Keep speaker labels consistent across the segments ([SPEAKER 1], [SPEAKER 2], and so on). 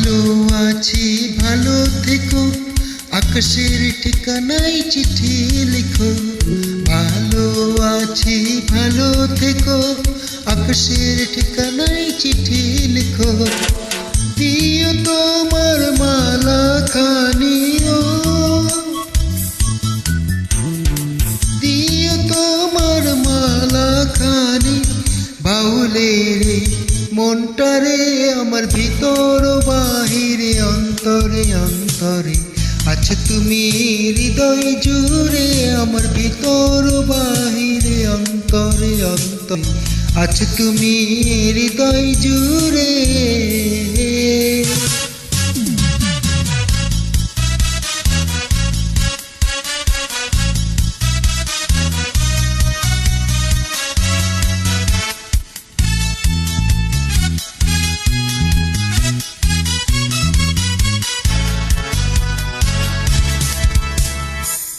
[SPEAKER 1] ভালো আছি ভালো থেকো, আকাশের ঠিকানায় চিঠি লিখো। ভালো আছি ভালো থেকো, আকাশের ঠিকানায় চিঠি লিখো। দিও তোমার মালা খানিও, দিও তোমার মালা খানি। বাউলের মনটারে আমার ভিতর বাহিরে অন্তরে অন্তরে আছো তুমি হৃদয় জুড়ে। আমার ভিতর বাহিরে অন্তরে অন্তরে আছো তুমি হৃদয় জুড়ে।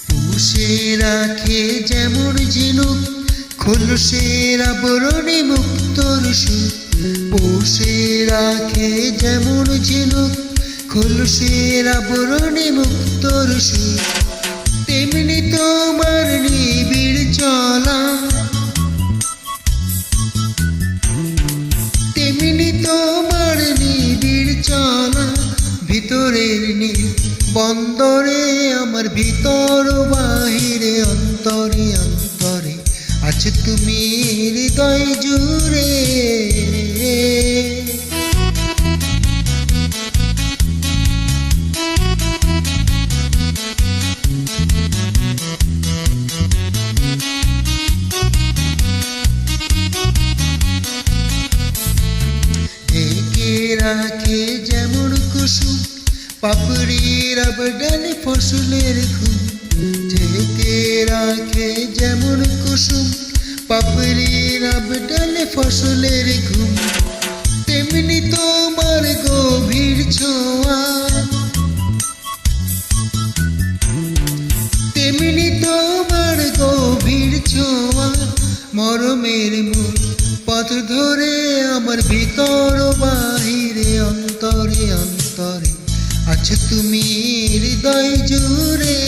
[SPEAKER 1] পুষে রাখে যেমন ঝিনুক, খোলসের আবরণে মুক্তর সুখ। পুষে রাখে যেমন ঝিনুক, খোলসের আবরণে মুক্তর সুখ। তেমনি তোমার নিবিড় চলা, তেমনি তোমার নিবিড় চলা। ভিতরের নীল বন্দরে আমার ভিতর বাহিরে অন্তরে অন্তরে আছো তুমি হৃদয় জুড়ে। ঢেকে রাখে যেমন কুসুম, পাপড়ির আবডালে ফসলের ঘুম। ঢেকে রাখে যেমন কুসুম, পাপড়ির আবডালে ফসলের ঘুম। তেমনি তোমার গভীর ছোঁয়া, তেমনি তোমার গভীর ছোঁয়া। মরমের মূল পথ ধরে আমার ভিতর বাহিরে অন্তরে অন্তরে আছো তুমি হৃদয় জুড়ে।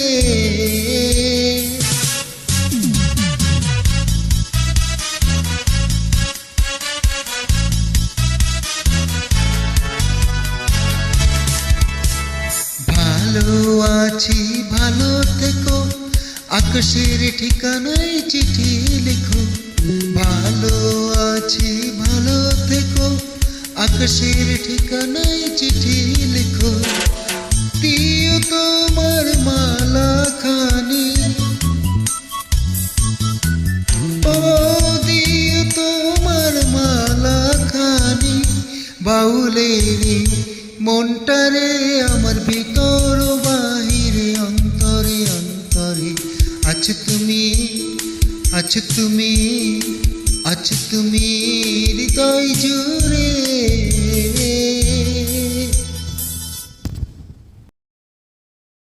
[SPEAKER 1] ভালো আছি ভালো থেকো, আকাশের ঠিকানায় চিঠি লিখো। ভালো আছি ভালো থেকো, আকাশের ঠিকানায় চিঠি লিখো। দিও তোমার মালা খানি, ও দিও তোমার মালা খানি। বাউলের মনটারে আমার ভিতর বাহিরে অন্তরে অন্তরে আছো তুমি, আছো তুমি, আছো তুমি হৃদয় জুড়ে।